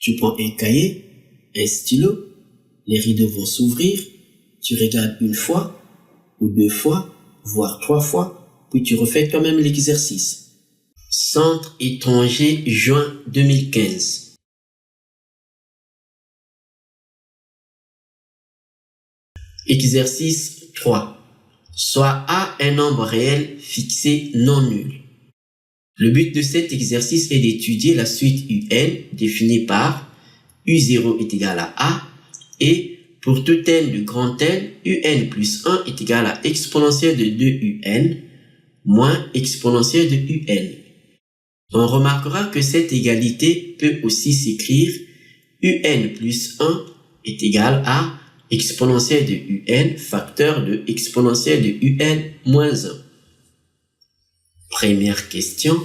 Tu prends un cahier, un stylo, les rideaux vont s'ouvrir, tu regardes une fois, ou deux fois, voire trois fois, puis tu refais quand même l'exercice. Centre étranger, juin 2015. Exercice 3. Soit A un nombre réel fixé non nul. Le but de cet exercice est d'étudier la suite UN définie par U0 est égal à A et pour tout n de grand N, UN plus 1 est égal à exponentielle de 2UN moins exponentielle de UN. On remarquera que cette égalité peut aussi s'écrire UN plus 1 est égal à exponentielle de UN facteur de exponentielle de UN moins 1. Première question,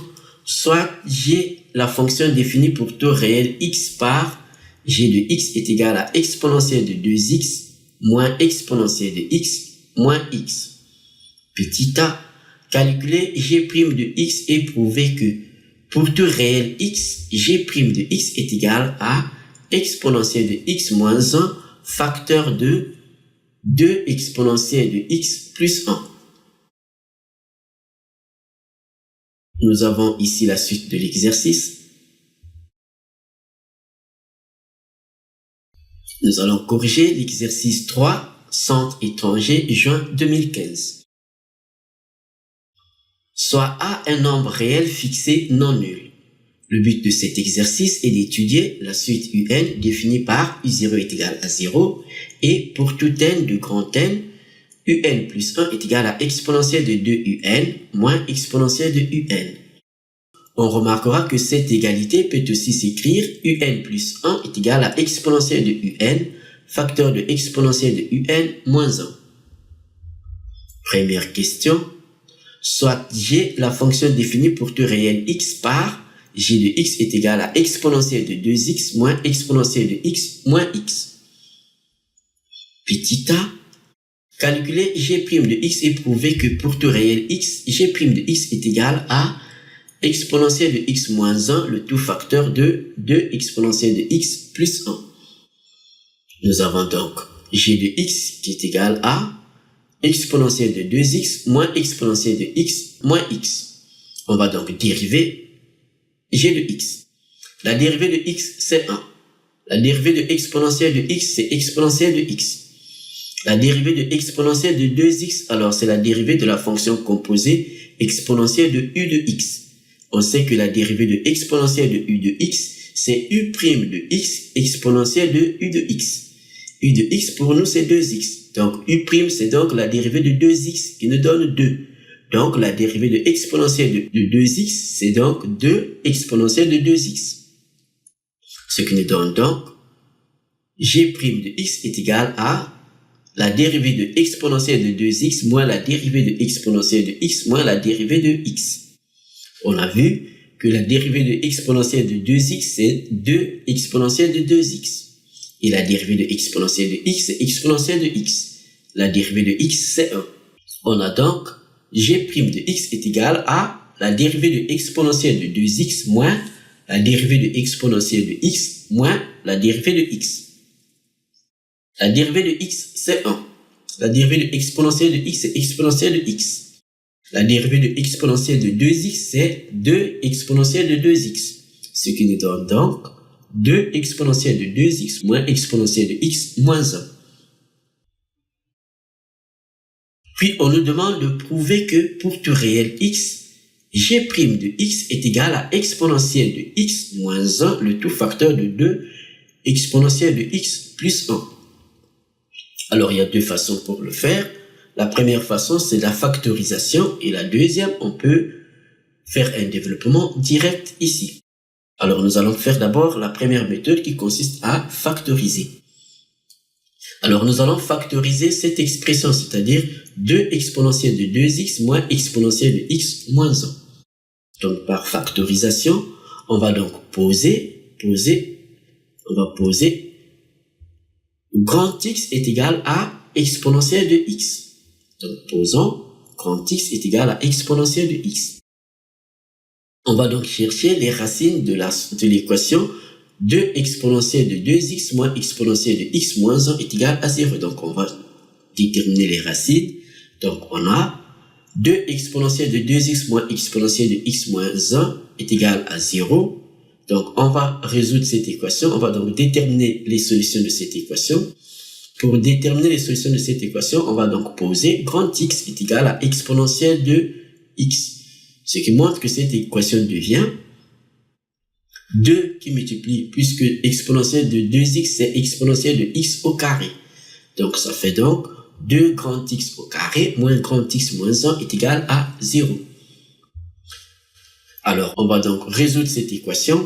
soit G, la fonction définie pour tout réel x par G de x est égal à exponentielle de 2x moins exponentielle de x moins x. Petit a, calculer G' de x et prouver que pour tout réel x, G' de x est égal à exponentielle de x moins 1 facteur de 2 exponentielle de x plus 1. Nous avons ici la suite de l'exercice. Nous allons corriger l'exercice 3, centre étranger, juin 2015. Soit A un nombre réel fixé non nul. Le but de cet exercice est d'étudier la suite UN définie par U0 est égal à 0 et pour tout n de grand N, UN plus 1 est égal à exponentielle de 2UN moins exponentielle de UN. On remarquera que cette égalité peut aussi s'écrire UN plus 1 est égal à exponentielle de UN facteur de exponentielle de UN moins 1. Première question, soit G, la fonction définie pour tout réel x par G de x est égal à exponentielle de 2x moins exponentielle de x moins x. Petit a, calculer G' de x et prouver que pour tout réel x, G' de x est égal à exponentielle de x moins 1, le tout facteur de 2 exponentielle de x plus 1. Nous avons donc G de x qui est égal à exponentielle de 2x moins exponentielle de x moins x. On va donc dériver G de x. La dérivée de x, c'est 1. La dérivée de exponentielle de x, c'est exponentielle de x. La dérivée de exponentielle de 2x, alors c'est la dérivée de la fonction composée exponentielle de u de x. On sait que la dérivée de exponentielle de u de x, c'est u' de x exponentielle de u de x. U de x pour nous, c'est 2x. Donc u', c'est donc la dérivée de 2x qui nous donne 2. Donc la dérivée de exponentielle de 2x, c'est donc 2 exponentielle de 2x. Ce qui nous donne donc G' de x est égal à la dérivée de exponentielle de 2x moins la dérivée de exponentielle de x moins la dérivée de x. On a vu que la dérivée de exponentielle de 2x, c'est 2 exponentielle de 2x. Et la dérivée de exponentielle de x, c'est exponentielle de x. La dérivée de x, c'est 1. On a donc G' de x est égal à la dérivée de exponentielle de 2x moins la dérivée de exponentielle de x moins la dérivée de x. La dérivée de x, c'est 1. La dérivée de exponentielle de x, c'est exponentielle de x. La dérivée de exponentielle de 2x, c'est 2 exponentielle de 2x. Ce qui nous donne donc 2 exponentielle de 2x moins exponentielle de x moins 1. Puis on nous demande de prouver que pour tout réel x, G' de x est égal à exponentielle de x moins 1, le tout facteur de 2 exponentielle de x plus 1. Alors il y a deux façons pour le faire. La première façon, c'est la factorisation et la deuxième, on peut faire un développement direct ici. Alors nous allons faire d'abord la première méthode qui consiste à factoriser. Alors nous allons factoriser cette expression, c'est-à-dire 2 exponentielle de 2x moins exponentielle de x moins 1. Donc par factorisation, on va donc poser grand X est égal à exponentielle de x. Donc posons grand X est égal à exponentielle de x. On va donc chercher les racines de l'équation 2 exponentielle de 2x moins exponentielle de x moins 1 est égal à 0. Donc, on va déterminer les racines. Donc, on a 2 exponentielle de 2x moins exponentielle de x moins 1 est égal à 0. Donc, on va résoudre cette équation. On va donc déterminer les solutions de cette équation. Pour déterminer les solutions de cette équation, on va donc poser grand X est égal à exponentielle de X. Ce qui montre que cette équation devient 2 qui multiplie, puisque exponentielle de 2x, c'est exponentielle de x au carré. Donc, ça fait donc 2 grand X au carré moins grand X moins 1 est égal à 0. Alors, on va donc résoudre cette équation.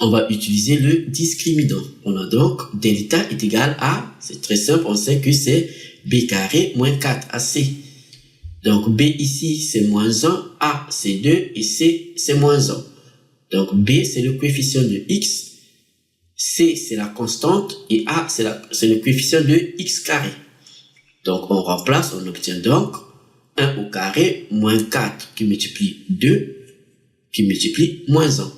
On va utiliser le discriminant. On a donc delta est égal à, c'est très simple, on sait que c'est b carré moins 4ac. Donc b ici c'est moins 1, a c'est 2 et c c'est moins 1. Donc b c'est le coefficient de x, c c'est la constante et a c'est le coefficient de x carré. Donc on remplace, on obtient donc 1 au carré moins 4 qui multiplie 2 qui multiplie moins 1.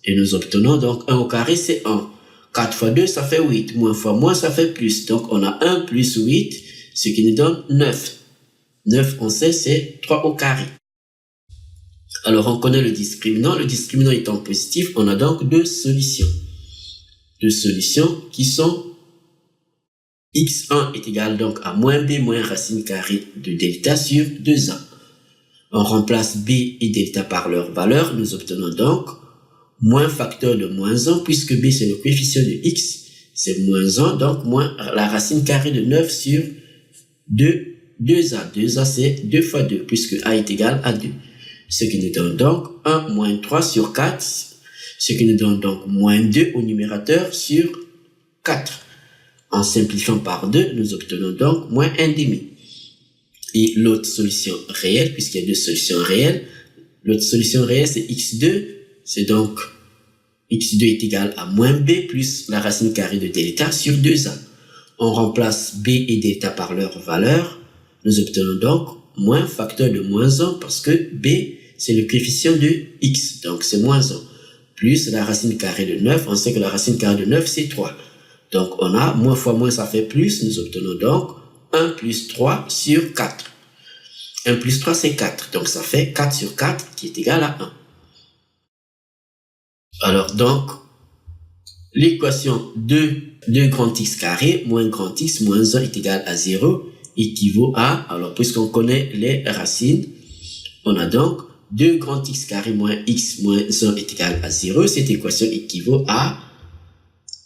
Et nous obtenons donc 1 au carré, c'est 1. 4 fois 2, ça fait 8. Moins fois moins, ça fait plus. Donc, on a 1 plus 8, ce qui nous donne 9. 9, on sait, c'est 3 au carré. Alors, on connaît le discriminant. Le discriminant étant positif, on a donc deux solutions. Deux solutions qui sont x1 est égal donc à moins b moins racine carrée de delta sur 2a. On remplace b et delta par leur valeur. Nous obtenons donc moins facteur de moins 1, puisque b c'est le coefficient de x, c'est moins 1, donc moins la racine carrée de 9 sur 2a. 2a c'est 2 fois 2, puisque a est égal à 2. Ce qui nous donne donc 1 moins 3 sur 4, ce qui nous donne donc moins 2 au numérateur sur 4. En simplifiant par 2, nous obtenons donc moins 1,5. Et l'autre solution réelle, puisqu'il y a deux solutions réelles, l'autre solution réelle c'est x2, c'est donc x2 est égal à moins b plus la racine carrée de delta sur 2a. On remplace b et delta par leur valeur. Nous obtenons donc moins facteur de moins 1 parce que b c'est le coefficient de x, donc c'est moins 1. Plus la racine carrée de 9, on sait que la racine carrée de 9 c'est 3. Donc on a moins fois moins ça fait plus, nous obtenons donc 1 plus 3 sur 4. 1 plus 3 c'est 4, donc ça fait 4 sur 4 qui est égal à 1. Alors donc, l'équation 2 grand X carré moins grand X moins 1 est égal à 0 équivaut à, alors puisqu'on connaît les racines, on a donc 2 grand X carré moins X moins 1 est égal à 0. Cette équation équivaut à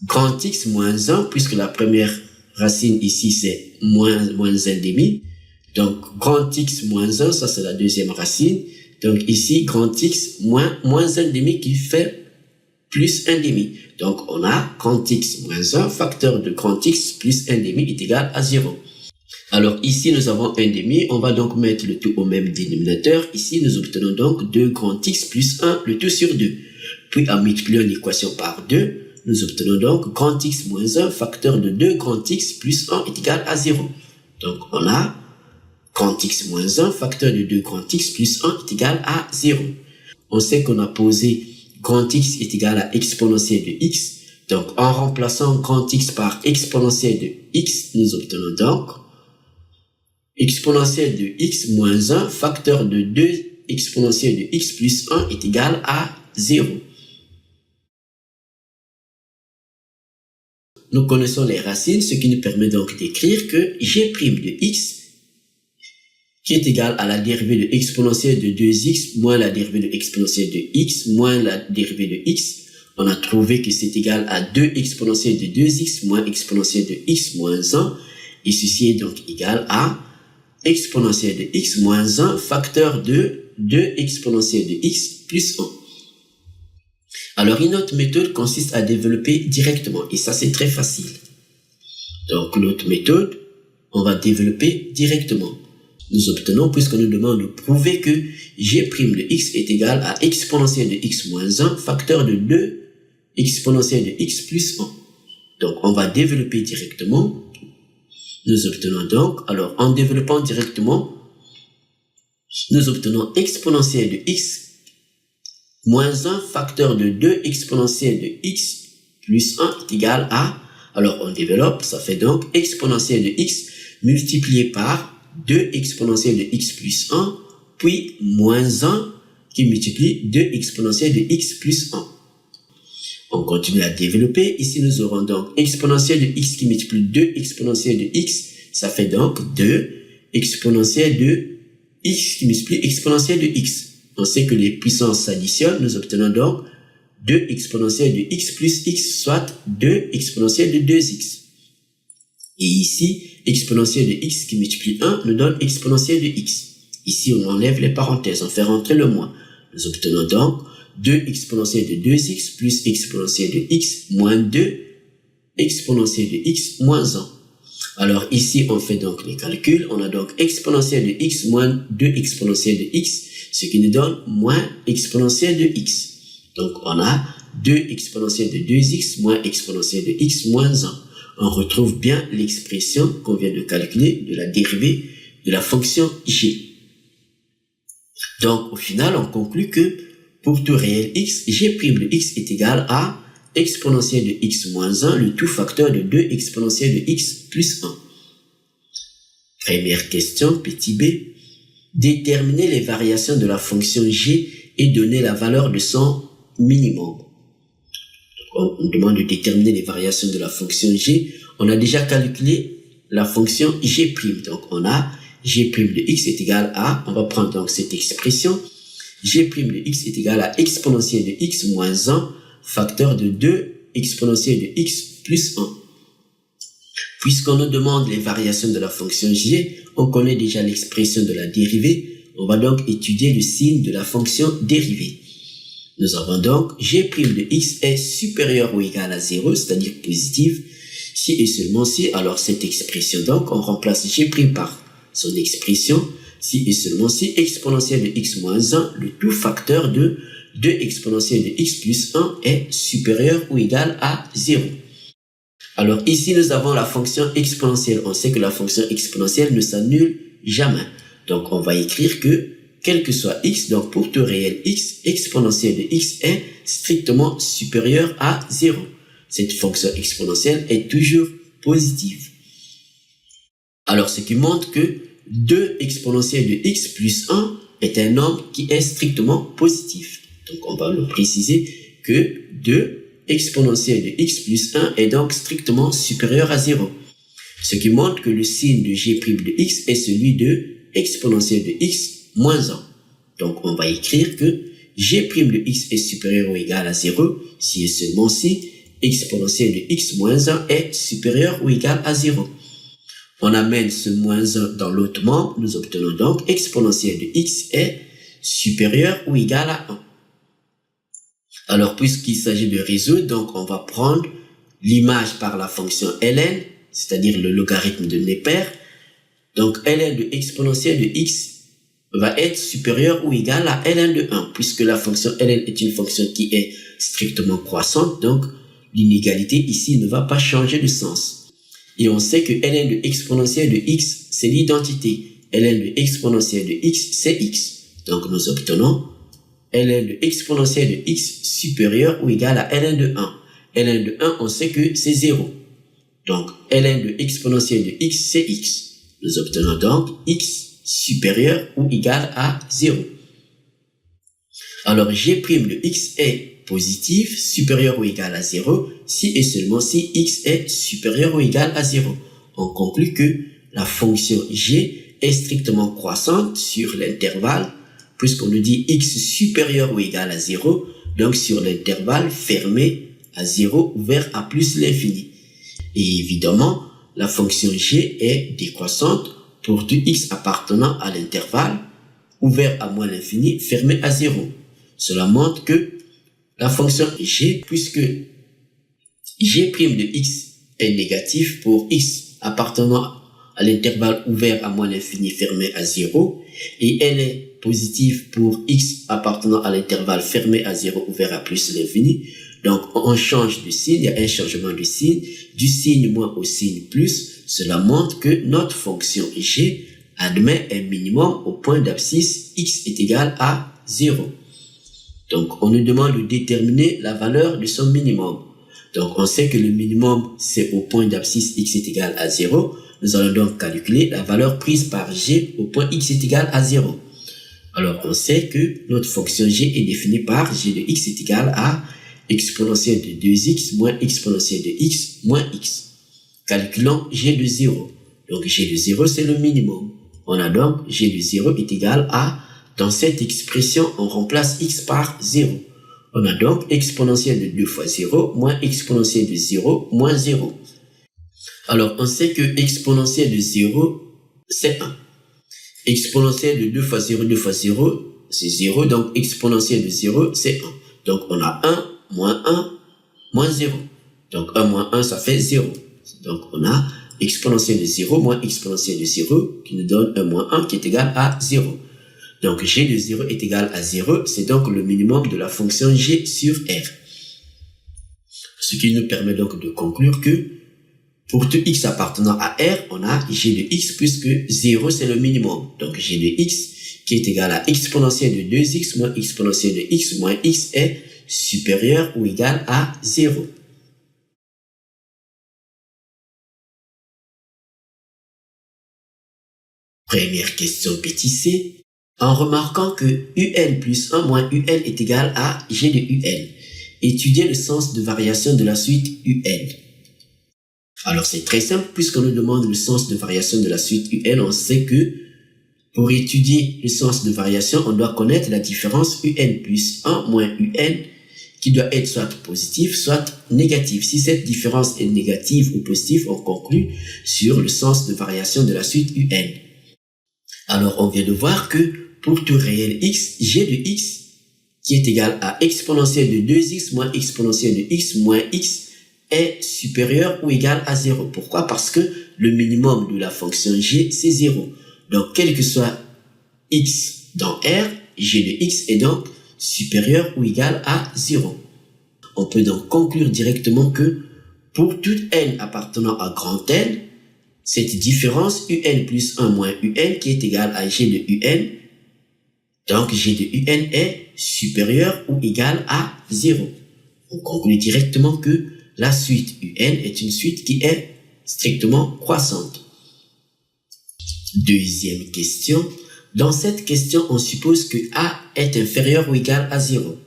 grand X moins 1, puisque la première racine ici c'est moins 1,5. Donc grand X moins 1, ça c'est la deuxième racine. Donc ici grand X moins 1,5 qui fait plus 1,5. Donc, on a grand X moins 1, facteur de grand X plus 1,5 est égal à 0. Alors, ici, nous avons 1,5. On va donc mettre le tout au même dénominateur. Ici, nous obtenons donc 2 grand X plus 1, le tout sur 2. Puis, en multipliant l'équation par 2, nous obtenons donc grand X moins 1, facteur de 2 grand X plus 1 est égal à 0. Donc, on a grand X moins 1, facteur de 2 grand X plus 1 est égal à 0. On sait qu'on a posé grand X est égal à exponentielle de X. Donc, en remplaçant grand X par exponentielle de X, nous obtenons donc exponentielle de X moins 1, facteur de 2 exponentielle de X plus 1 est égal à 0. Nous connaissons les racines, ce qui nous permet donc d'écrire que G' de X qui est égal à la dérivée de exponentielle de 2x moins la dérivée de exponentielle de x moins la dérivée de x. On a trouvé que c'est égal à 2 exponentielle de 2x moins exponentielle de x moins 1. Et ceci est donc égal à exponentielle de x moins 1 facteur de 2 exponentielle de x plus 1. Alors, une autre méthode consiste à développer directement. Et ça, c'est très facile. Donc, l'autre méthode, on va développer directement. Nous obtenons, puisqu'on nous demande de prouver que G' de x est égal à exponentielle de x moins 1, facteur de 2 exponentielle de x plus 1. Donc, on va développer directement. Nous obtenons donc, alors, en développant directement, nous obtenons exponentielle de x moins 1 facteur de 2 exponentielle de x plus 1 est égal à, alors on développe, ça fait donc exponentielle de x multiplié par 2 exponentielle de x plus 1, puis moins 1 qui multiplie 2 exponentielle de x plus 1. On continue à développer. Ici, nous aurons donc exponentielle de x qui multiplie 2 exponentielle de x. Ça fait donc 2 exponentielle de x qui multiplie exponentielle de x. On sait que les puissances s'additionnent. Nous obtenons donc 2 exponentielle de x plus x, soit 2 exponentielle de 2x. Et ici, exponentielle de x qui multiplie 1 nous donne exponentielle de x. Ici, on enlève les parenthèses, on fait rentrer le moins. Nous obtenons donc 2 exponentielle de 2x plus exponentielle de x moins 2 exponentielle de x moins 1. Alors ici, on fait donc les calculs. On a donc exponentielle de x moins 2 exponentielle de x, ce qui nous donne moins exponentielle de x. Donc on a 2 exponentielle de 2x moins exponentielle de x moins 1. On retrouve bien l'expression qu'on vient de calculer de la dérivée de la fonction g. Donc au final, on conclut que pour tout réel x, g' de x est égal à exponentielle de x moins 1, le tout facteur de 2 exponentielle de x plus 1. Première question, petit b. Déterminer les variations de la fonction g et donner la valeur de son minimum. On demande de déterminer les variations de la fonction g. On a déjà calculé la fonction g'. Donc on a g' de x est égal à, on va prendre donc cette expression, g' de x est égal à exponentielle de x moins 1 facteur de 2 exponentielle de x plus 1. Puisqu'on nous demande les variations de la fonction g, on connaît déjà l'expression de la dérivée. On va donc étudier le signe de la fonction dérivée. Nous avons donc g' de x est supérieur ou égal à 0, c'est-à-dire positive, si et seulement si, alors cette expression donc, on remplace g' par son expression, si et seulement si exponentielle de x moins 1, le tout facteur de 2 exponentielle de x plus 1 est supérieur ou égal à 0. Alors ici, nous avons la fonction exponentielle. On sait que la fonction exponentielle ne s'annule jamais. Donc on va écrire que, quel que soit x, donc pour tout réel x, exponentielle de x est strictement supérieure à 0. Cette fonction exponentielle est toujours positive. Alors ce qui montre que 2 exponentielle de x plus 1 est un nombre qui est strictement positif. Donc on va le préciser que 2 exponentielle de x plus 1 est donc strictement supérieur à 0. Ce qui montre que le signe de g' de x est celui de exponentielle de x moins 1. Donc on va écrire que g' de x est supérieur ou égal à 0 si et seulement si exponentielle de x moins 1 est supérieur ou égal à 0. On amène ce moins 1 dans l'autre membre, nous obtenons donc exponentielle de x est supérieur ou égal à 1. Alors, puisqu'il s'agit de résoudre, donc on va prendre l'image par la fonction ln, c'est-à-dire le logarithme de Neper. Donc, ln de exponentielle de x va être supérieur ou égal à ln de 1, puisque la fonction ln est une fonction qui est strictement croissante, donc l'inégalité ici ne va pas changer de sens. Et on sait que ln de exponentielle de x, c'est l'identité. ln de exponentielle de x, c'est x. Donc, nous obtenons ln de exponentielle de x supérieur ou égal à ln de 1. ln de 1, on sait que c'est 0. Donc, ln de exponentielle de x, c'est x. Nous obtenons donc x supérieur ou égal à 0. Alors, g' de x est positif, supérieur ou égal à 0, si et seulement si x est supérieur ou égal à 0. On conclut que la fonction g est strictement croissante sur l'intervalle, puisqu'on nous dit x supérieur ou égal à 0, donc sur l'intervalle fermé à 0 ouvert à plus l'infini. Et évidemment, la fonction g est décroissante pour tout x appartenant à l'intervalle ouvert à moins l'infini fermé à 0. Cela montre que la fonction g, puisque g' de x est négatif pour x appartenant à l'intervalle ouvert à moins l'infini fermé à 0, et elle est positive pour x appartenant à l'intervalle fermé à 0 ouvert à plus l'infini. Donc on change de signe, il y a un changement de signe, du signe moins au signe plus. Cela montre que notre fonction g admet un minimum au point d'abscisse x est égal à 0. Donc, on nous demande de déterminer la valeur de son minimum. Donc, on sait que le minimum, c'est au point d'abscisse x est égal à 0. Nous allons donc calculer la valeur prise par g au point x est égal à 0. Alors, on sait que notre fonction g est définie par g de x est égal à exponentielle de 2x moins exponentielle de x moins x. Calculons g de 0. Donc, g de 0, c'est le minimum. On a donc g de 0 est égal à, dans cette expression, on remplace x par 0. On a donc exponentielle de 2 fois 0 moins exponentielle de 0 moins 0. Alors, on sait que exponentielle de 0, c'est 1. Exponentielle de 2 fois 0, c'est 0. Donc, exponentielle de 0, c'est 1. Donc, on a 1 moins 0. Donc, 1 moins 1, ça fait 0. Donc, on a exponentielle de 0 moins exponentielle de 0 qui nous donne 1 moins 1 qui est égal à 0. Donc, g de 0 est égal à 0. C'est donc le minimum de la fonction g sur r. Ce qui nous permet donc de conclure que pour tout x appartenant à R, on a g de x puisque 0 c'est le minimum. Donc g de x qui est égal à exponentielle de 2x moins exponentielle de x moins x est supérieur ou égal à 0. Première question petit c. En remarquant que un plus 1 moins un est égal à g de un, étudiez le sens de variation de la suite un. Alors c'est très simple, puisqu'on nous demande le sens de variation de la suite un, on sait que pour étudier le sens de variation, on doit connaître la différence un plus 1 moins un qui doit être soit positif, soit négatif. Si cette différence est négative ou positive, on conclut sur le sens de variation de la suite un. Alors on vient de voir que pour tout réel x, g de x qui est égal à exponentielle de 2x moins exponentielle de x moins x est supérieur ou égal à 0. Pourquoi? Parce que le minimum de la fonction g, c'est 0. Donc, quel que soit x dans R, g de x est donc supérieur ou égal à 0. On peut donc conclure directement que pour toute n appartenant à grand N, cette différence un plus 1 moins un qui est égal à g de un, donc g de un est supérieur ou égal à 0. On conclut directement que la suite un est une suite qui est strictement croissante. Deuxième question. Dans cette question, on suppose que a est inférieur ou égal à 0.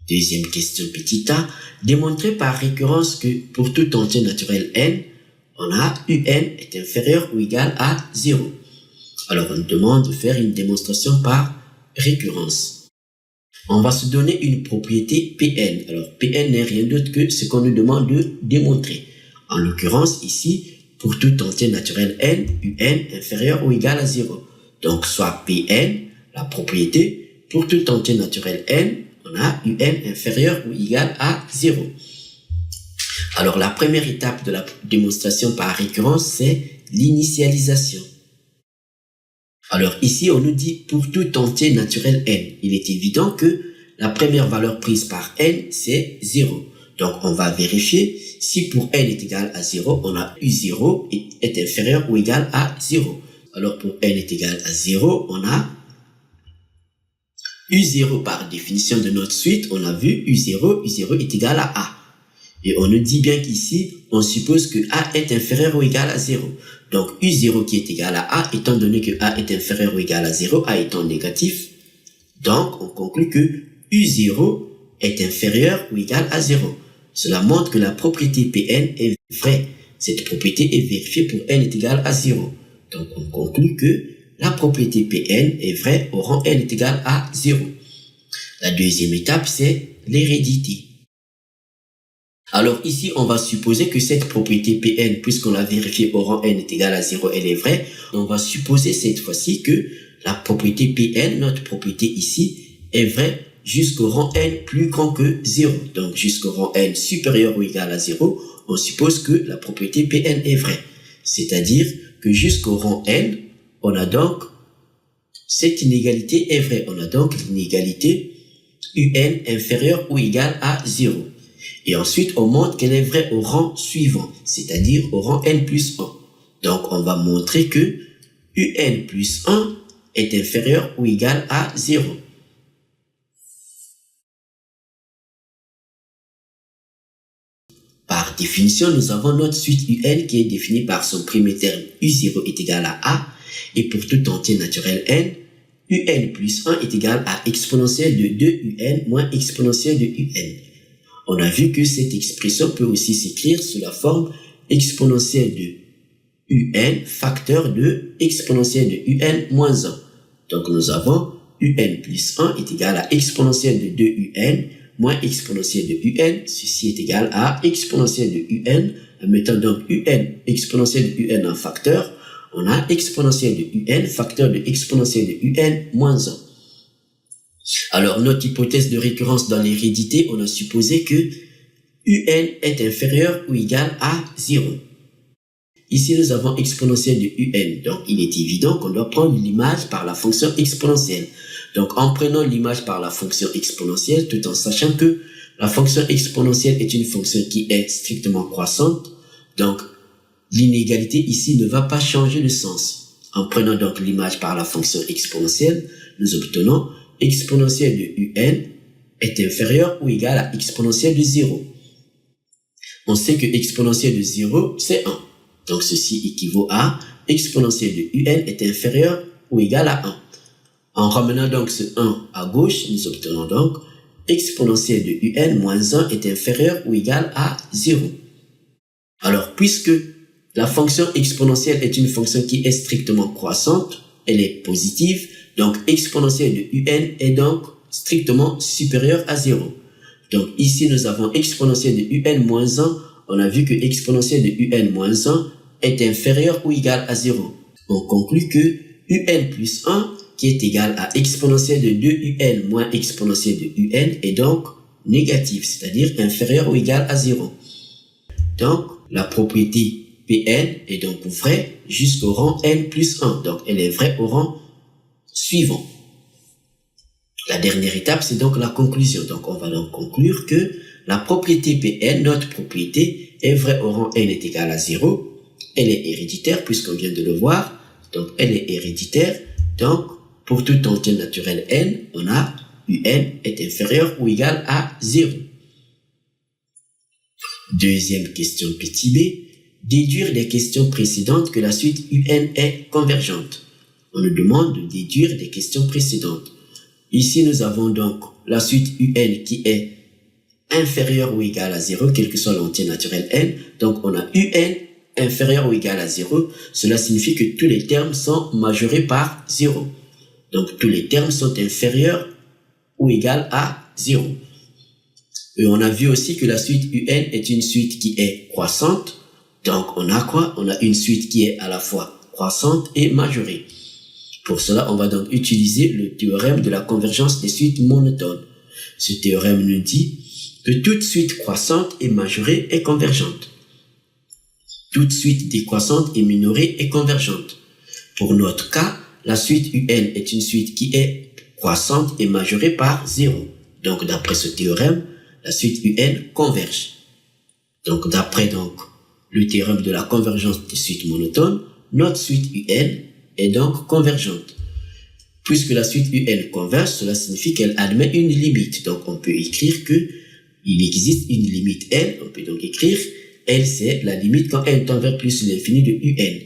Deuxième question petit a. Démontrer par récurrence que pour tout entier naturel n, on a un est inférieur ou égal à 0. Alors on nous demande de faire une démonstration par récurrence. On va se donner une propriété Pn. Alors, Pn n'est rien d'autre que ce qu'on nous demande de démontrer. En l'occurrence, ici, pour tout entier naturel n, un inférieur ou égal à 0. Donc, soit Pn, la propriété, pour tout entier naturel n, on a un inférieur ou égal à 0. Alors, la première étape de la démonstration par récurrence, c'est l'initialisation. Alors ici, on nous dit pour tout entier naturel n. Il est évident que la première valeur prise par n, c'est 0. Donc on va vérifier si pour n est égal à 0, on a u0 est inférieur ou égal à 0. Alors pour n est égal à 0, on a u0 par définition de notre suite, on a vu u0 est égal à a. Et on nous dit bien qu'ici, on suppose que a est inférieur ou égal à 0. Donc, u0 qui est égal à a, étant donné que a est inférieur ou égal à 0, a étant négatif, donc on conclut que u0 est inférieur ou égal à 0. Cela montre que la propriété Pn est vraie. Cette propriété est vérifiée pour n est égal à 0. Donc, on conclut que la propriété Pn est vraie au rang n est égal à 0. La deuxième étape, c'est l'hérédité. Alors ici, on va supposer que cette propriété Pn, puisqu'on l'a vérifiée au rang n est égal à 0, elle est vraie. On va supposer cette fois-ci que la propriété Pn, notre propriété ici, est vraie jusqu'au rang n plus grand que 0. Donc jusqu'au rang n supérieur ou égal à 0, on suppose que la propriété Pn est vraie. C'est-à-dire que jusqu'au rang n, on a donc cette inégalité est vraie. On a donc l'inégalité un inférieur ou égal à 0. Et ensuite, on montre qu'elle est vraie au rang suivant, c'est-à-dire au rang n plus 1. Donc, on va montrer que un plus 1 est inférieur ou égal à 0. Par définition, nous avons notre suite UN qui est définie par son premier terme U0 est égal à A, et pour tout entier naturel n, UN plus 1 est égal à exponentielle de 2UN moins exponentielle de UN. On a vu que cette expression peut aussi s'écrire sous la forme exponentielle de UN facteur de exponentielle de UN moins 1. Donc nous avons UN plus 1 est égal à exponentielle de 2UN moins exponentielle de UN. Ceci est égal à exponentielle de UN. En mettant donc UN exponentielle de UN en facteur, on a exponentielle de UN facteur de exponentielle de UN moins 1. Alors, notre hypothèse de récurrence dans l'hérédité, on a supposé que UN est inférieur ou égal à 0. Ici, nous avons exponentielle de UN. Donc, il est évident qu'on doit prendre l'image par la fonction exponentielle. Donc, en prenant l'image par la fonction exponentielle, tout en sachant que la fonction exponentielle est une fonction qui est strictement croissante, donc l'inégalité ici ne va pas changer de sens. En prenant donc l'image par la fonction exponentielle, nous obtenons exponentielle de UN est inférieure ou égale à exponentielle de 0. On sait que exponentielle de 0, c'est 1. Donc, ceci équivaut à exponentielle de UN est inférieure ou égale à 1. En ramenant donc ce 1 à gauche, nous obtenons donc exponentielle de UN moins 1 est inférieure ou égale à 0. Alors, puisque la fonction exponentielle est une fonction qui est strictement croissante, elle est positive, donc exponentielle de UN est donc strictement supérieure à 0. Donc ici, nous avons exponentielle de UN moins 1, on a vu que exponentielle de UN moins 1 est inférieure ou égale à 0. On conclut que UN plus 1, qui est égal à exponentielle de 2UN moins exponentielle de UN, est donc négative, c'est-à-dire inférieure ou égale à 0. Donc, la propriété Pn est donc vraie jusqu'au rang n plus 1. Donc, elle est vraie au rang suivant. La dernière étape, c'est donc la conclusion. Donc, on va donc conclure que la propriété Pn, notre propriété, est vraie au rang n est égal à 0. Elle est héréditaire, puisqu'on vient de le voir. Donc, elle est héréditaire. Donc, pour tout entier naturel n, on a un est inférieur ou égal à 0. Deuxième question petit b. Déduire des questions précédentes que la suite UN est convergente. On nous demande de déduire des questions précédentes. Ici, nous avons donc la suite UN qui est inférieure ou égale à 0, quel que soit l'entier naturel n. Donc, on a UN inférieur ou égal à 0. Cela signifie que tous les termes sont majorés par 0. Donc, tous les termes sont inférieurs ou égales à 0. Et on a vu aussi que la suite UN est une suite qui est croissante. Donc, on a quoi? On a une suite qui est à la fois croissante et majorée. Pour cela, on va donc utiliser le théorème de la convergence des suites monotones. Ce théorème nous dit que toute suite croissante et majorée est convergente. Toute suite décroissante et minorée est convergente. Pour notre cas, la suite UN est une suite qui est croissante et majorée par 0. Donc, d'après ce théorème, la suite UN converge. Donc, d'après le théorème de la convergence des suites monotones, notre suite UN est donc convergente. Puisque la suite UN converge, cela signifie qu'elle admet une limite. Donc, on peut écrire que il existe une limite L. On peut donc écrire L, c'est la limite quand n tend vers plus l'infini de UN.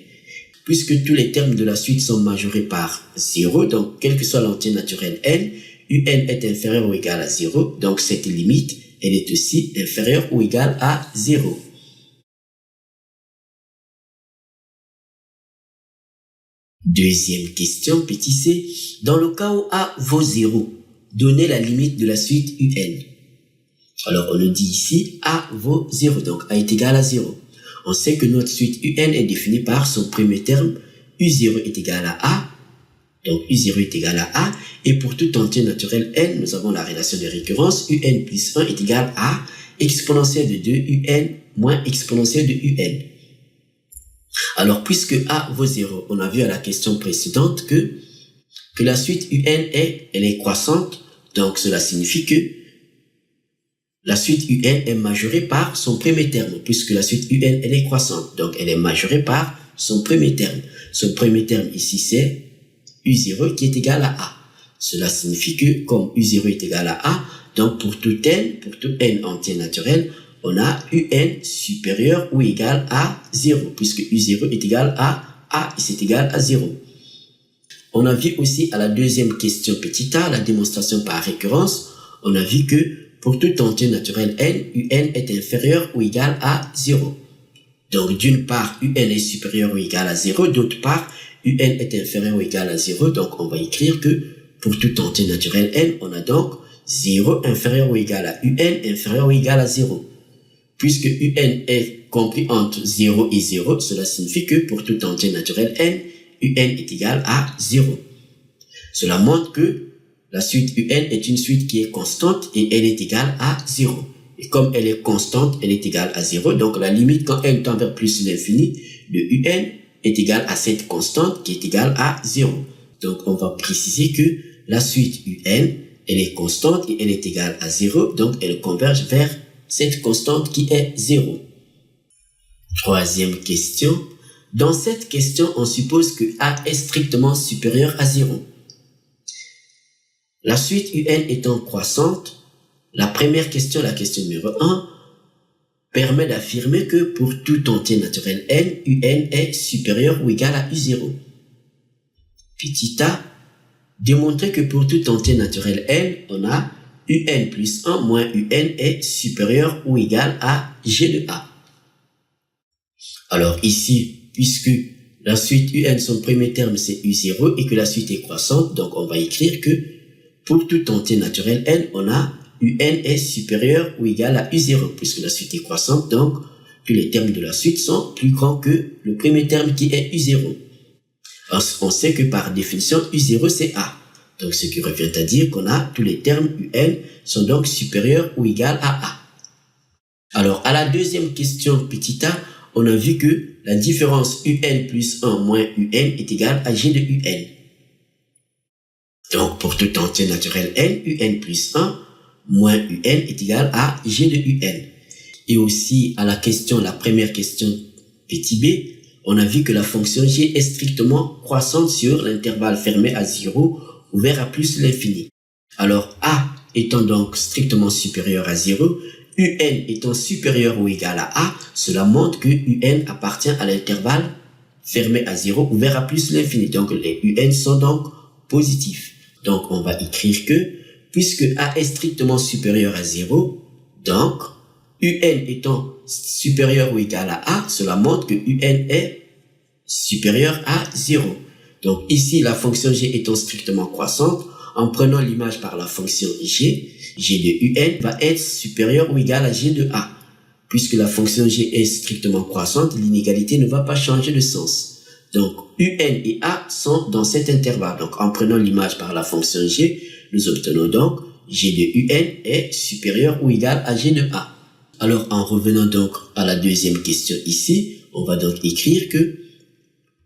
Puisque tous les termes de la suite sont majorés par 0, donc quel que soit l'entier naturel n, UN est inférieur ou égal à 0. Donc, cette limite, elle est aussi inférieure ou égale à 0. Deuxième question, petit c. Dans le cas où A vaut 0, donnez la limite de la suite UN. Alors, on nous dit ici, A vaut 0, donc A est égal à 0. On sait que notre suite UN est définie par son premier terme, U0 est égal à A. Donc, U0 est égal à A. Et pour tout entier naturel n, nous avons la relation de récurrence, UN plus 1 est égal à exponentielle de 2UN moins exponentielle de UN. Alors, puisque A vaut 0, on a vu à la question précédente que la suite UN elle est croissante. Donc, cela signifie que la suite UN est majorée par son premier terme, puisque la suite UN, elle est croissante. Donc, elle est majorée par son premier terme. Son premier terme ici, c'est U0 qui est égal à A. Cela signifie que, comme U0 est égal à A, donc pour tout n entier naturel, on a UN supérieur ou égal à 0, puisque U0 est égal à A, c'est égal à 0. On a vu aussi à la deuxième question petit a, la démonstration par récurrence, on a vu que pour tout entier naturel n, UN est inférieur ou égal à 0. Donc d'une part, UN est supérieur ou égal à 0, d'autre part, UN est inférieur ou égal à 0. Donc on va écrire que pour tout entier naturel n, on a donc 0 inférieur ou égal à UN inférieur ou égal à 0. Puisque UN est compris entre 0 et 0, cela signifie que pour tout entier naturel n, UN est égal à 0. Cela montre que la suite UN est une suite qui est constante et elle est égale à 0. Et comme elle est constante, elle est égale à 0. Donc la limite quand n tend vers plus l'infini de UN est égale à cette constante qui est égale à 0. Donc on va préciser que la suite UN, elle est constante et elle est égale à 0. Donc elle converge vers cette constante qui est 0. Troisième question. Dans cette question, on suppose que A est strictement supérieur à 0. La suite UN étant croissante, la première question, la question numéro 1, permet d'affirmer que pour tout entier naturel n, UN est supérieur ou égal à U0. Petit a, démontrer que pour tout entier naturel n, on a UN plus 1 moins UN est supérieur ou égal à G de A. Alors ici, puisque la suite UN, son premier terme c'est U0 et que la suite est croissante, donc on va écrire que pour tout entier naturel n, on a UN est supérieur ou égal à U0, puisque la suite est croissante, donc tous les termes de la suite sont plus grands que le premier terme qui est U0. Alors, on sait que par définition, U0 c'est A. Donc ce qui revient à dire qu'on a tous les termes UN sont donc supérieurs ou égal à A. Alors à la deuxième question petit a, on a vu que la différence UN plus 1 moins UN est égale à G de UN. Donc pour tout entier naturel n, UN plus 1 moins UN est égal à G de UN. Et aussi à la question, la première question petit b, on a vu que la fonction G est strictement croissante sur l'intervalle fermé à 0 ouvert à plus l'infini. Alors A étant donc strictement supérieur à 0, UN étant supérieur ou égal à A, cela montre que UN appartient à l'intervalle fermé à 0 ouvert à plus l'infini. Donc les UN sont donc positifs. Donc on va écrire que puisque A est strictement supérieur à 0, donc UN étant supérieur ou égal à A, cela montre que UN est supérieur à 0. Donc ici, la fonction G étant strictement croissante, en prenant l'image par la fonction G, G de UN va être supérieur ou égal à G de A. Puisque la fonction G est strictement croissante, l'inégalité ne va pas changer de sens. Donc UN et A sont dans cet intervalle. Donc en prenant l'image par la fonction G, nous obtenons donc G de UN est supérieur ou égal à G de A. Alors en revenant donc à la deuxième question ici, on va donc écrire que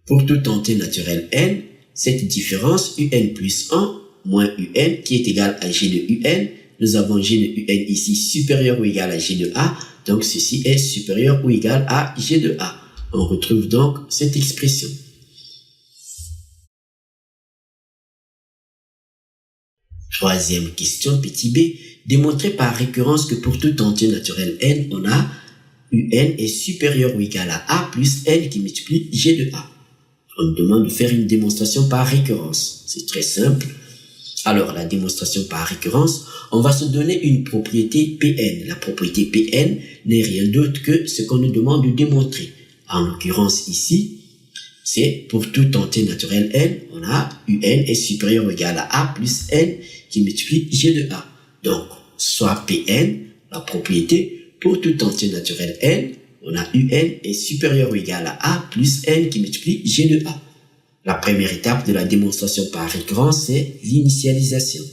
pour tout entier naturel n, cette différence UN plus 1 moins UN qui est égal à G de UN, nous avons G de UN ici supérieur ou égal à G de A, donc ceci est supérieur ou égal à G de A. On retrouve donc cette expression. Troisième question, petit b, démontrer par récurrence que pour tout entier naturel n, on a UN est supérieur ou égal à A plus N qui multiplie G de A. On nous demande de faire une démonstration par récurrence. C'est très simple. Alors, la démonstration par récurrence, on va se donner une propriété Pn. La propriété Pn n'est rien d'autre que ce qu'on nous demande de démontrer. En l'occurrence ici, c'est pour tout entier naturel n, on a UN est supérieur ou égal à A plus N qui multiplie G de A. Donc, soit Pn, la propriété, pour tout entier naturel n, on a UN est supérieur ou égal à A plus N qui multiplie G de A. La première étape de la démonstration par récurrence, c'est l'initialisation.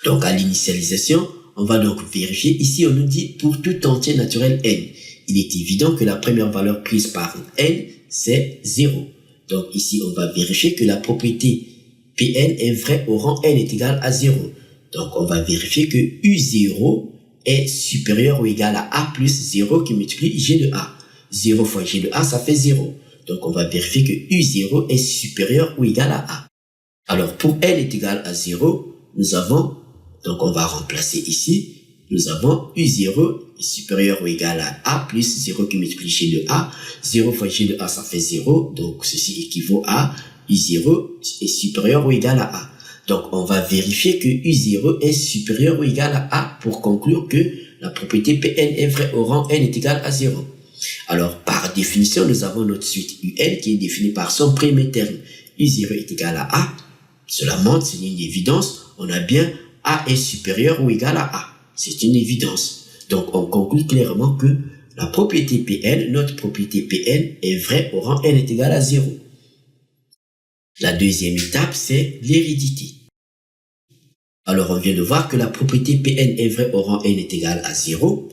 Donc, à l'initialisation, on va donc vérifier. Ici, on nous dit pour tout entier naturel n. Il est évident que la première valeur prise par n, c'est 0. Donc, ici, on va vérifier que la propriété Pn est vraie au rang n est égal à 0. Donc, on va vérifier que U0 est supérieur ou égal à A plus 0 qui multiplie G de A. 0 fois G de A, ça fait 0. Donc, on va vérifier que U0 est supérieur ou égal à A. Alors, pour N est égal à 0, nous avons, donc on va remplacer ici, nous avons U0 est supérieur ou égal à A plus 0 qui multiplie G de A. 0 fois G de A, ça fait 0. Donc, ceci équivaut à U0 est supérieur ou égal à A. Donc, on va vérifier que U0 est supérieur ou égal à A pour conclure que la propriété Pn est vraie au rang n est égal à 0. Alors, par définition, nous avons notre suite UN qui est définie par son premier terme. U0 est égal à A. Cela montre, c'est une évidence, on a bien A est supérieur ou égal à A. C'est une évidence. Donc, on conclut clairement que la propriété Pn, notre propriété Pn, est vraie au rang n est égal à 0. La deuxième étape, c'est l'hérédité. Alors, on vient de voir que la propriété Pn est vraie au rang n est égal à 0.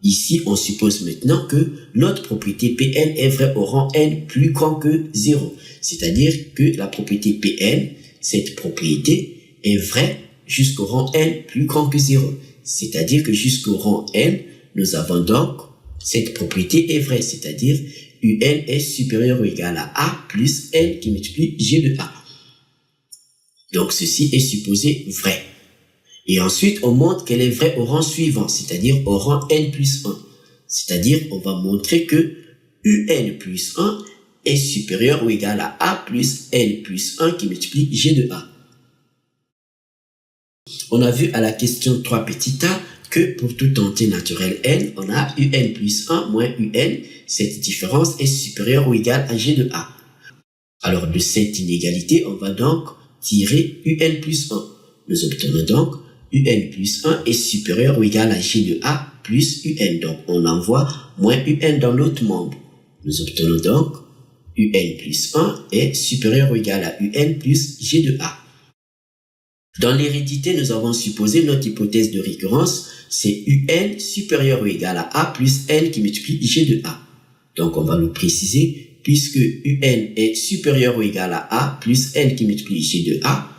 Ici, on suppose maintenant que notre propriété Pn est vraie au rang n plus grand que 0. C'est-à-dire que la propriété Pn, cette propriété, est vraie jusqu'au rang n plus grand que 0. C'est-à-dire que jusqu'au rang n, nous avons donc cette propriété est vraie, c'est-à-dire un est supérieur ou égal à a plus n qui multiplie g de a. Donc ceci est supposé vrai. Et ensuite, on montre qu'elle est vraie au rang suivant, c'est-à-dire au rang n plus 1. C'est-à-dire, on va montrer que un plus 1 est supérieur ou égal à a plus n plus 1 qui multiplie g de a. On a vu à la question 3 petit a que pour toute entier naturel n, on a un plus 1 moins un. Cette différence est supérieure ou égale à g de a. Alors de cette inégalité, on va donc tirer un plus 1. Nous obtenons donc un plus 1 est supérieur ou égal à g de a plus un. Donc on envoie moins un dans l'autre membre. Nous obtenons donc un plus 1 est supérieur ou égal à un plus g de a. Dans l'hérédité, nous avons supposé notre hypothèse de récurrence, c'est un supérieur ou égal à a plus n qui multiplie g de a. Donc on va le préciser, puisque un est supérieur ou égal à a plus n qui multiplie g de a,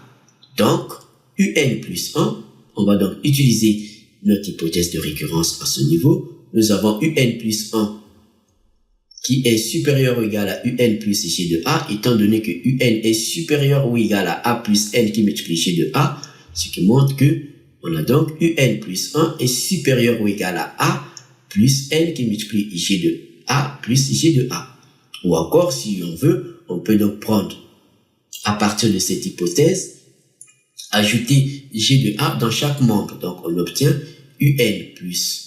donc un plus 1, on va donc utiliser notre hypothèse de récurrence à ce niveau. Nous avons un plus 1 qui est supérieur ou égal à un plus g de a, étant donné que un est supérieur ou égal à a plus n qui multiplie g de a, ce qui montre que on a donc un plus 1 est supérieur ou égal à a plus n qui multiplie g de a plus g de a. Ou encore, si on veut, on peut donc prendre, à partir de cette hypothèse, ajouter g de a dans chaque membre. Donc on obtient un plus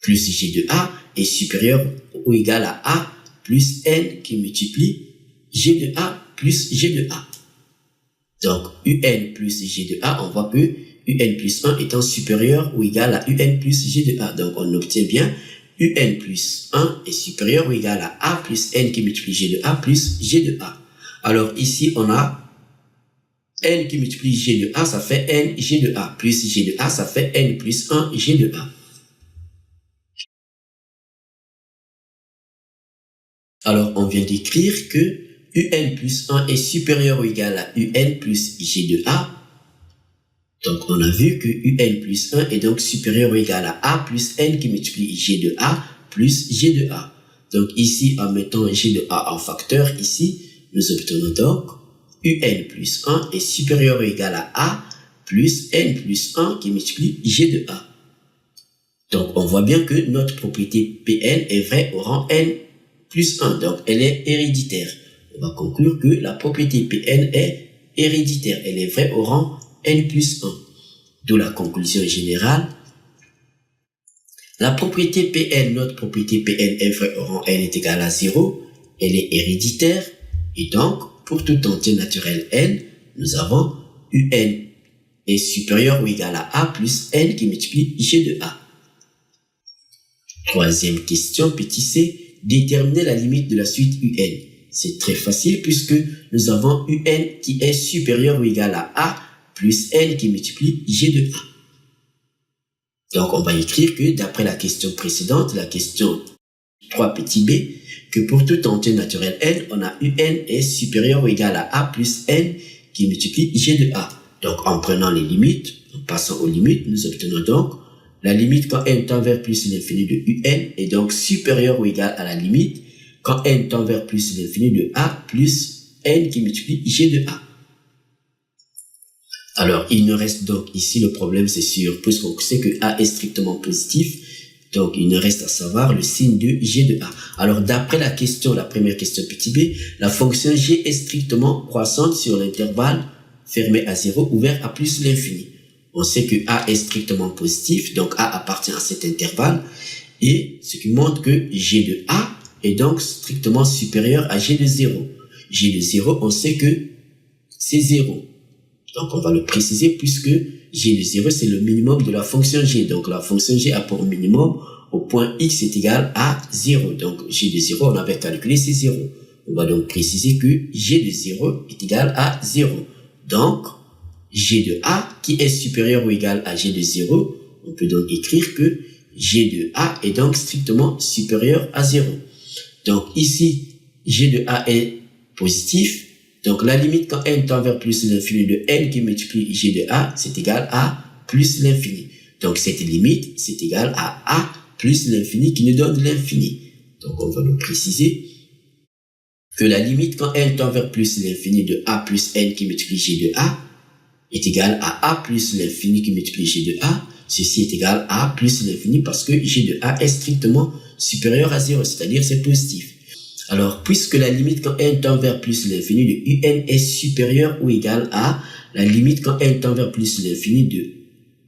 g de a est supérieur ou égal à a plus n qui multiplie g de a plus g de a. Donc un plus g de a, on voit que un plus 1 étant supérieur ou égal à un plus g de a. Donc on obtient bien un plus 1 est supérieur ou égal à a plus n qui multiplie g de a plus g de a. Alors ici on a n qui multiplie g de a, ça fait n g de a, plus g de a, ça fait n plus 1 g de a. Alors, on vient d'écrire que un plus 1 est supérieur ou égal à un plus g de a. Donc, on a vu que un plus 1 est donc supérieur ou égal à a plus n qui multiplie g de a plus g de a. Donc, ici, en mettant g de a en facteur, ici, nous obtenons donc un plus 1 est supérieur ou égal à a plus n plus 1 qui multiplie g de a. Donc, on voit bien que notre propriété Pn est vraie au rang n plus 1. Donc, elle est héréditaire. On va conclure que la propriété Pn est héréditaire. Elle est vraie au rang n plus 1. D'où la conclusion générale. La propriété Pn, notre propriété Pn est vraie au rang n est égal à 0. Elle est héréditaire. Et donc, pour tout entier naturel n, nous avons un est supérieur ou égal à a plus n qui multiplie g de a. Troisième question, petit c. Déterminer la limite de la suite un. C'est très facile puisque nous avons un qui est supérieur ou égal à a plus n qui multiplie g de a. Donc on va écrire que d'après la question précédente, la question 3 petit b, que pour tout entier naturel n, on a un est supérieur ou égal à a plus n qui multiplie g de a. Donc en prenant les limites, en passant aux limites, nous obtenons donc la limite quand n tend vers plus l'infini de un est donc supérieure ou égale à la limite quand n tend vers plus l'infini de a plus n qui multiplie g de a. Alors, il nous reste donc ici, le problème c'est sûr, puisqu'on sait que A est strictement positif, donc il nous reste à savoir le signe de G de A. Alors, d'après la première question petit b, la fonction G est strictement croissante sur l'intervalle fermé à 0, ouvert à plus l'infini. On sait que A est strictement positif, donc A appartient à cet intervalle, et ce qui montre que G de A est donc strictement supérieur à G de 0. G de 0, on sait que c'est 0. Donc, on va le préciser puisque G de 0, c'est le minimum de la fonction G. Donc, la fonction G a pour minimum au point X est égal à 0. Donc, G de 0, on avait calculé, c'est 0. On va donc préciser que G de 0 est égal à 0. Donc, G de A qui est supérieur ou égal à G de 0, on peut donc écrire que G de A est donc strictement supérieur à 0. Donc, ici, G de A est positif. Donc, la limite quand n tend vers plus l'infini de n qui multiplie G de A, c'est égal à plus l'infini. Donc, cette limite, c'est égal à A plus l'infini qui nous donne l'infini. Donc, on va le préciser que la limite quand n tend vers plus l'infini de A plus n qui multiplie G de A est égal à A plus l'infini qui multiplie G de A. Ceci est égal à A plus l'infini parce que G de A est strictement supérieur à 0, c'est-à-dire c'est positif. Alors, puisque la limite quand n tend vers plus l'infini de un est supérieure ou égale à la limite quand n tend vers plus l'infini de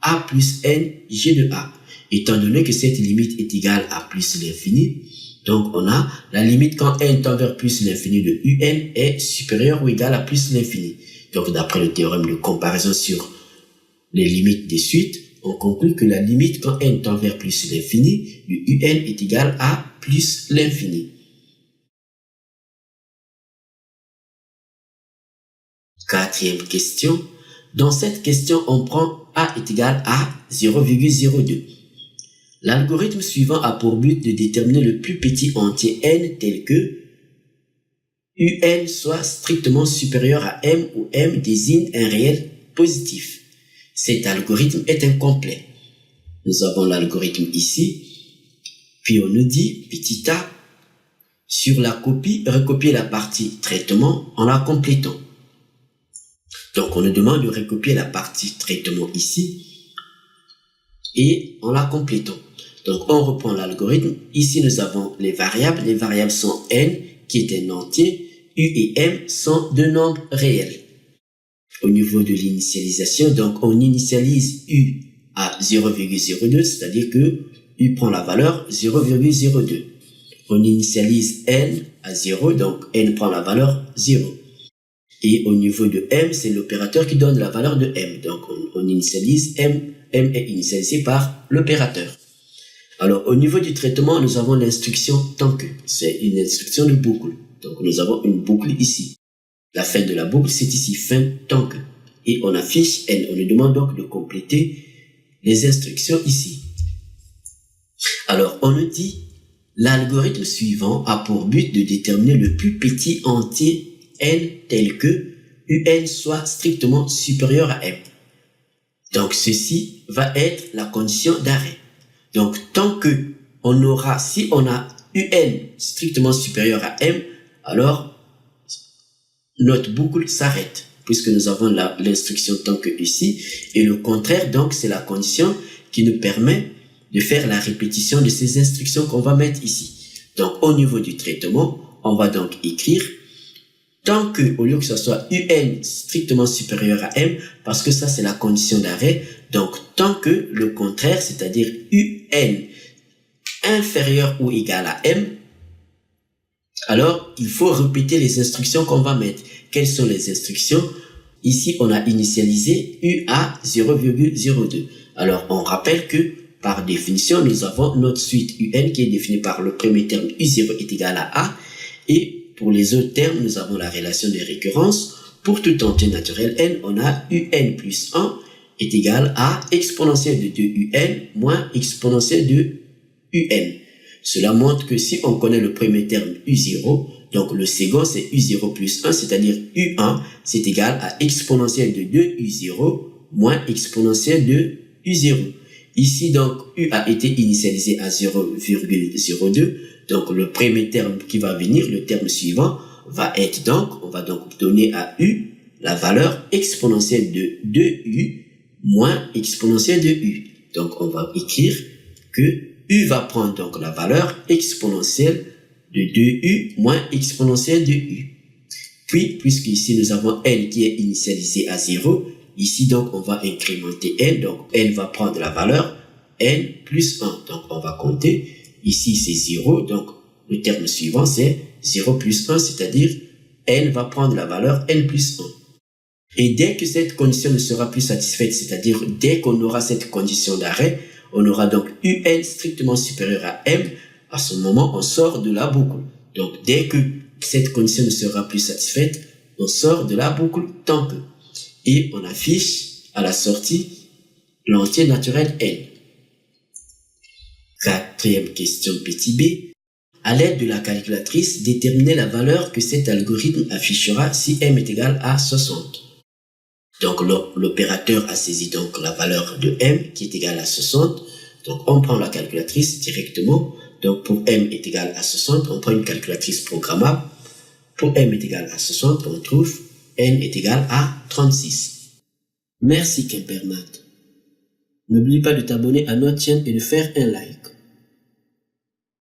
a plus n G de A. Étant donné que cette limite est égale à plus l'infini, donc on a la limite quand n tend vers plus l'infini de un est supérieure ou égale à plus l'infini. Donc, d'après le théorème de comparaison sur les limites des suites, on conclut que la limite quand n tend vers plus l'infini de un est égale à plus l'infini. Quatrième question. Dans cette question, on prend A est égal à 0,02. L'algorithme suivant a pour but de déterminer le plus petit entier n tel que un soit strictement supérieur à m où m désigne un réel positif. Cet algorithme est incomplet. Nous avons l'algorithme ici, puis on nous dit petit a, sur la copie, recopier la partie traitement en la complétant. Donc, on nous demande de recopier la partie traitement ici et en la complétant. Donc, on reprend l'algorithme. Ici, nous avons les variables. Les variables sont n, qui est un entier. U et m sont deux nombres réels. Au niveau de l'initialisation, donc, on initialise U à 0,02, c'est-à-dire que U prend la valeur 0,02. On initialise n à 0, donc n prend la valeur 0. Et au niveau de m, c'est l'opérateur qui donne la valeur de m. Donc, on initialise m. M est initialisé par l'opérateur. Alors, au niveau du traitement, nous avons l'instruction tant que. C'est une instruction de boucle. Donc, nous avons une boucle ici. La fin de la boucle, c'est ici, fin tant que. Et on affiche n. On nous demande donc de compléter les instructions ici. Alors, on nous dit, l'algorithme suivant a pour but de déterminer le plus petit entier n tel que un soit strictement supérieur à m. Donc, ceci va être la condition d'arrêt. Donc, tant que on aura, si on a un strictement supérieur à m, alors notre boucle s'arrête, puisque nous avons l'instruction tant que ici, et le contraire, donc, c'est la condition qui nous permet de faire la répétition de ces instructions qu'on va mettre ici. Donc, au niveau du traitement, on va donc écrire tant que, au lieu que ce soit un strictement supérieur à m, parce que ça c'est la condition d'arrêt, donc tant que le contraire, c'est-à-dire un inférieur ou égal à m, alors il faut répéter les instructions qu'on va mettre. Quelles sont les instructions? Ici, on a initialisé U à 0,02. Alors, on rappelle que par définition, nous avons notre suite un qui est définie par le premier terme U0 est égal à A, et pour les autres termes, nous avons la relation de récurrence. Pour tout entier naturel n, on a un plus 1 est égal à exponentielle de 2un moins exponentielle de un. Cela montre que si on connaît le premier terme U0, donc le second c'est U0 plus 1, c'est-à-dire U1, c'est égal à exponentielle de 2U0 moins exponentielle de U0. Ici, donc, U a été initialisé à 0,02. Donc, le premier terme qui va venir, le terme suivant, va être donc, on va donc donner à U la valeur exponentielle de 2u moins exponentielle de u. Donc, on va écrire que u va prendre donc la valeur exponentielle de 2u moins exponentielle de u. Puis, puisque ici nous avons n qui est initialisé à 0, ici donc on va incrémenter n, donc n va prendre la valeur n plus 1. Donc, on va compter, ici c'est 0, donc le terme suivant c'est 0 plus 1, c'est-à-dire n va prendre la valeur n plus 1. Et dès que cette condition ne sera plus satisfaite, c'est-à-dire dès qu'on aura cette condition d'arrêt, on aura donc un strictement supérieur à m, à ce moment on sort de la boucle. Donc dès que cette condition ne sera plus satisfaite, on sort de la boucle tant que. Et on affiche à la sortie l'entier naturel n. Quatrième question petit b. À l'aide de la calculatrice, déterminez la valeur que cet algorithme affichera si m est égal à 60. Donc l'opérateur a saisi donc la valeur de m qui est égale à 60. Donc on prend la calculatrice directement. Donc pour m est égal à 60, on prend une calculatrice programmable. Pour m est égal à 60, on trouve n est égal à 36. Merci Kempermat. N'oublie pas de t'abonner à notre chaîne et de faire un like.